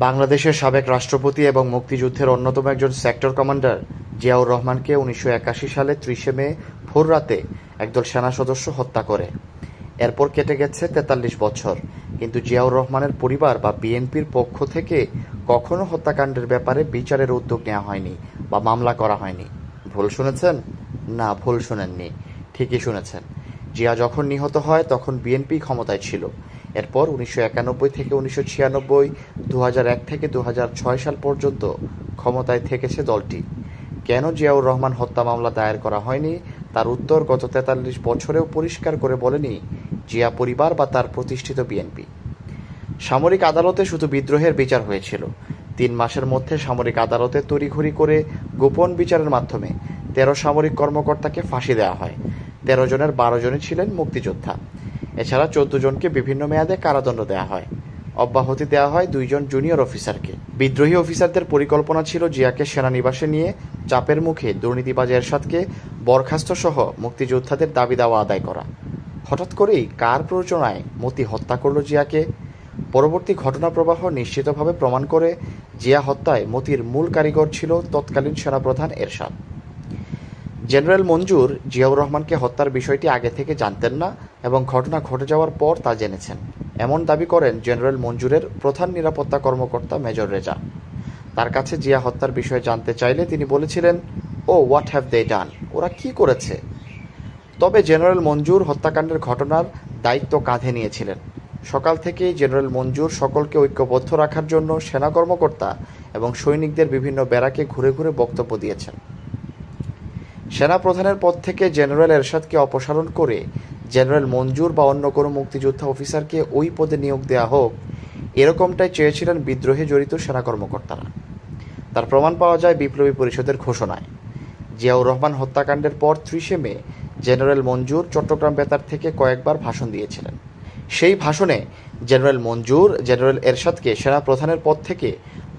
বাংলাদেশের সাবেক রাষ্ট্রপতি এবং মুক্তিযুদ্ধের অন্যতম একজন সেক্টর কমান্ডার জিয়াউর রহমানকে ১৯৮১ সালে ৩০ মে ভোররাতে একদল সেনা সদস্য হত্যা করে। এরপর কেটে গেছে ৪৩ বছর, কিন্তু জিয়াউর রহমানের পরিবার বা বিএনপির পক্ষ থেকে কখনো হত্যাকাণ্ডের ব্যাপারে বিচারের উদ্যোগ নেওয়া হয়নি বা মামলা করা হয়নি। ভুল শুনেছেন? না, ভুল শোনেননি, ঠিকই শুনেছেন। জিয়া যখন নিহত হয় তখন বিএনপি ক্ষমতায় ছিল। এরপর ১৯৯১ থেকে ১৯৯৬, ২০০১ থেকে ২০০৬ সাল পর্যন্ত ক্ষমতায় থেকেছে দলটি। কেন জিয়াউর রহমান হত্যা মামলা দায়ের করা হয়নি তার উত্তর গত ৪৩ বছরেও পরিষ্কার করে বলেনি জিয়া পরিবার বা তার প্রতিষ্ঠিত বিএনপি। সামরিক আদালতে শুধু বিদ্রোহের বিচার হয়েছিল। ৩ মাসের মধ্যে সামরিক আদালতে তড়িঘড়ি করে গোপন বিচারের মাধ্যমে ১৩ সামরিক কর্মকর্তাকে ফাঁসি দেওয়া হয়। ১৩ জনের ১২ জনই ছিলেন মুক্তিযোদ্ধা। এছাড়া ১৪ জনকে বিভিন্ন মেয়াদে কারাদণ্ড দেওয়া হয়। অব্যাহতি দেওয়া হয় ২ জন জুনিয়র অফিসারকে। বিদ্রোহী অফিসারদের পরিকল্পনা ছিল জিয়াকে সেনানিবাসে নিয়ে চাপের মুখে দুর্নীতিবাজ এরশাদকে বরখাস্ত সহ মুক্তিযোদ্ধাদের দাবি দাওয়া আদায় করা। হঠাৎ করেই কার প্ররোচনায় মতি হত্যা করল জিয়াকে? পরবর্তী ঘটনা প্রবাহ নিশ্চিতভাবে প্রমাণ করে জিয়া হত্যায় মতির মূল কারিগর ছিল তৎকালীন সেনাপ্রধান এরশাদ। জেনারেল মঞ্জুর জিয়াউর রহমানকে হত্যার বিষয়টি আগে থেকে জানতেন না এবং ঘটনা ঘটে যাওয়ার পর তা জেনেছেন, এমন দাবি করেন জেনারেল মঞ্জুরের প্রধান নিরাপত্তা কর্মকর্তা মেজর রেজা। তার কাছে জিয়া হত্যার বিষয়ে জানতে চাইলে তিনি বলেছিলেন, ও হোয়াট হ্যাভ দে ডান, ওরা কি করেছে? তবে জেনারেল মঞ্জুর হত্যাকাণ্ডের ঘটনার দায়িত্ব কাঁধে নিয়েছিলেন। সকাল থেকেই জেনারেল মঞ্জুর সকলকে ঐক্যবদ্ধ রাখার জন্য সেনা কর্মকর্তা এবং সৈনিকদের বিভিন্ন ব্যারাকে ঘুরে ঘুরে বক্তব্য দিয়েছেন। সেনা প্রধানের পদ থেকে জেনারেল এরশাদকে অপসারণ করে জেনারেল মঞ্জুর বা অন্য কোনো মুক্তিযোদ্ধা অফিসারকে ওই পদে নিয়োগ দেওয়া হোক, এরকমটাই চেয়েছিলেন বিদ্রোহে জড়িত সেনা কর্মকর্তারা। তার প্রমাণ পাওয়া যায় বিপ্লবী পরিষদের ঘোষণায়। জিয়াউর রহমান হত্যাকাণ্ডের পর ৩০ মে জেনারেল মঞ্জুর চট্টগ্রাম বেতার থেকে কয়েকবার ভাষণ দিয়েছিলেন। সেই ভাষণে জেনারেল মঞ্জুর জেনারেল এরশাদকে সেনা প্রধানের পদ থেকে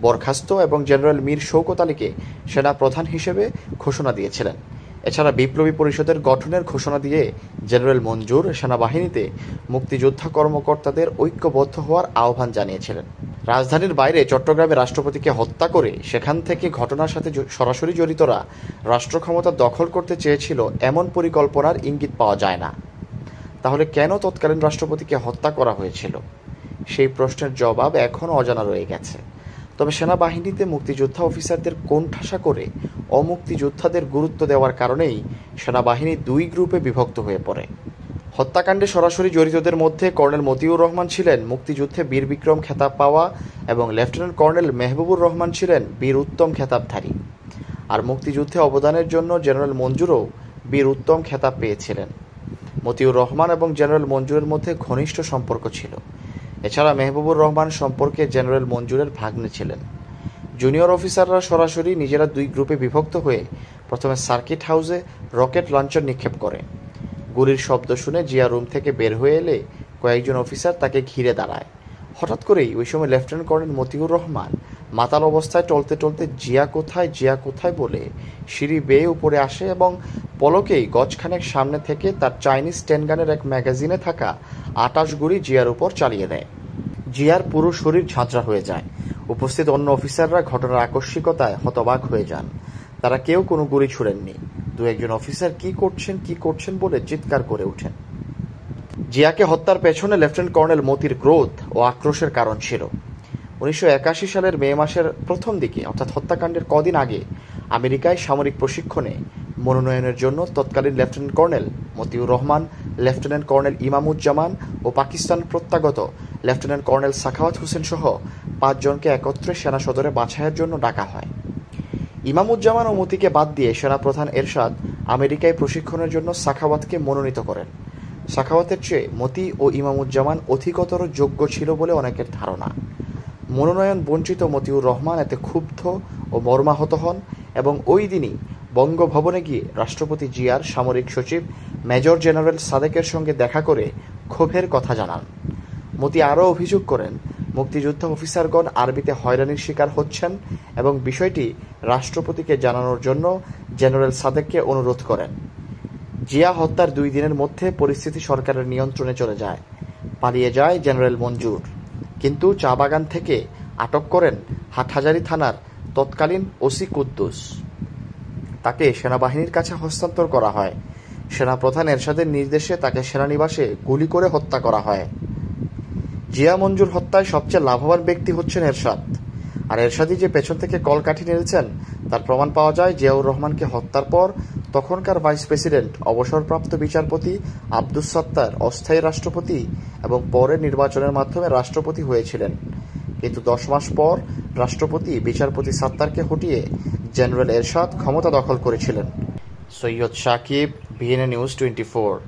বরখাস্ত এবং জেনারেল মীর শওকত আলীকে সেনা প্রধান হিসেবে ঘোষণা দিয়েছিলেন। এছাড়া বিপ্লবী পরিষদের গঠনের ঘোষণা দিয়ে জেনারেল মঞ্জুর সেনাবাহিনীতে মুক্তিযোদ্ধা কর্মকর্তাদের ঐক্যবদ্ধ হওয়ার আহ্বান জানিয়েছিলেন। রাজধানীর বাইরে চট্টগ্রামে রাষ্ট্রপতিকে হত্যা করে সেখান থেকে ঘটনার সাথে সরাসরি জড়িতরা রাষ্ট্র ক্ষমতা দখল করতে চেয়েছিল এমন পরিকল্পনার ইঙ্গিত পাওয়া যায় না। তাহলে কেন তৎকালীন রাষ্ট্রপতিকে হত্যা করা হয়েছিল? সেই প্রশ্নের জবাব এখনও অজানা রয়ে গেছে। তবে সেনাবাহিনীতে মুক্তিযোদ্ধা অফিসারদের কোণঠাসা করে অমুক্তিযোদ্ধাদের গুরুত্ব দেওয়ার কারণেই সেনাবাহিনী ২ গ্রুপে বিভক্ত হয়ে পড়ে। হত্যাকাণ্ডে সরাসরি জড়িতদের মধ্যে কর্নেল মতিউর রহমান ছিলেন মুক্তিযুদ্ধে বীর বিক্রম খেতাব পাওয়া এবং লেফটেন্যান্ট কর্নেল মেহবুবুর রহমান ছিলেন বীর উত্তম খেতাবধারী। আর মুক্তিযুদ্ধে অবদানের জন্য জেনারেল মঞ্জুরও বীর উত্তম খেতাব পেয়েছিলেন। মতিউর রহমান এবং জেনারেল মঞ্জুরের মধ্যে ঘনিষ্ঠ সম্পর্ক ছিল। এছাড়া মেহবুবুর রহমান সম্পর্কে জেনারেল মঞ্জুরের ভাগ্নে ছিলেন। জুনিয়র অফিসাররা সরাসরি নিজেরা ২ গ্রুপে বিভক্ত হয়ে প্রথমে সার্কিট হাউসে রকেট লঞ্চার নিক্ষেপ করে। গুলির শব্দ শুনে জিয়া রুম থেকে বের হয়ে এলে কয়েকজন অফিসার তাকে ঘিরে দাঁড়ায়। হঠাৎ করেই ওই সময় লেফটেন্যান্ট কর্নেল মতিউর রহমান মাতাল অবস্থায় টলতে টলতে জিয়া কোথায় বলে সিঁড়ি বেয়ে উপরে আসে এবং পলকেই গজখানেক সামনে থেকে তার চাইনিজ 10 গানের এক ম্যাগাজিনে থাকা ২৮ গুলি জিয়ার উপর চালিয়ে দেয়। জিয়ার পুরো শরীর ঝাঁঝরা হয়ে যায়। উপস্থিত অন্য অফিসাররা ঘটনার আকস্মিকতায় হতবাক হয়ে যান। তারা কেউ কোনো গুলি ছুড়েননি। ২-১ অফিসার কি করছেন বলে চিৎকার করে ওঠেন। জিয়াকে হত্যার পেছনে লেফটেন্যান্ট কর্নেল মতির ক্রোধ ও আক্রোশের কারণ ছিল। ১৯৮১ সালের মে মাসের প্রথম দিকে, অর্থাৎ হত্যাকাণ্ডের কদিন আগে, আমেরিকায় সামরিক প্রশিক্ষণে মনোনয়নের জন্য তৎকালীন lieutenant colonel Motiur Rahman, lieutenant colonel Imamuzzaman ও পাকিস্তান প্রত্যাগত লেফটেন্যান্ট কর্নেল সাখাওয়াত হোসেন সহ ৫ জনকে একত্রে সেনা সদরে বাছাইয়ের জন্য ডাকা হয়। ইমামুজ্জামান ও মতিকে বাদ দিয়ে সেনাপ্রধান এরশাদ আমেরিকায় প্রশিক্ষণের জন্য সাখাওয়াতকে মনোনীত করেন। সাখাওয়াতের চেয়ে মতি ও ইমামুজ্জামান অধিকতর যোগ্য ছিল বলে অনেকের ধারণা। মনোনয়ন বঞ্চিত মতিউর রহমান এতে ক্ষুব্ধ ও মর্মাহত হন এবং ওই দিনই বঙ্গভবনে গিয়ে রাষ্ট্রপতি জিয়ার সামরিক সচিব মেজর জেনারেল সাদেকের সঙ্গে দেখা করে ক্ষোভের কথা জানান। মতি আরও অভিযোগ করেন, মুক্তিযোদ্ধা অফিসারগণ আরবিতে হয়রানির শিকার হচ্ছেন এবং বিষয়টি রাষ্ট্রপতিকে জানানোর জন্য জেনারেল সাদেককে অনুরোধ করেন। জিয়া হত্যার ২ দিনের মধ্যে পরিস্থিতি সরকারের নিয়ন্ত্রণে চলে যায়। পালিয়ে যায় জেনারেল মঞ্জুর, কিন্তু চা বাগান থেকে আটক করেন হাটহাজারী থানার তৎকালীন ওসি কুদ্দুস। তাকে সেনাবাহিনীর কাছে হস্তান্তর করা হয়। সেনাপ্রধান এরশাদের নির্দেশে তাকে সেনানিবাসে গুলি করে হত্যা করা হয়। জিয়া মঞ্জুর হত্যায় সবচেয়ে লাভবান ব্যক্তি হচ্ছেন এরশাদ। আর এরশাদই যে পেছন থেকে কলকাঠি নেড়েছেন তার প্রমাণ পাওয়া যায় জিয়াউর রহমানকে হত্যার পর তখনকার ভাইস প্রেসিডেন্ট অবসরপ্রাপ্ত বিচারপতি আব্দুস সাত্তার অস্থায়ী রাষ্ট্রপতি এবং পরে নির্বাচনের মাধ্যমে রাষ্ট্রপতি হয়েছিলেন। কিন্তু 10 মাস পর রাষ্ট্রপতি বিচারপতি সাত্তারকে হটিয়ে জেনারেল এরশাদ ক্ষমতা দখল করেছিলেন। Syed Sakib, BNA news 24।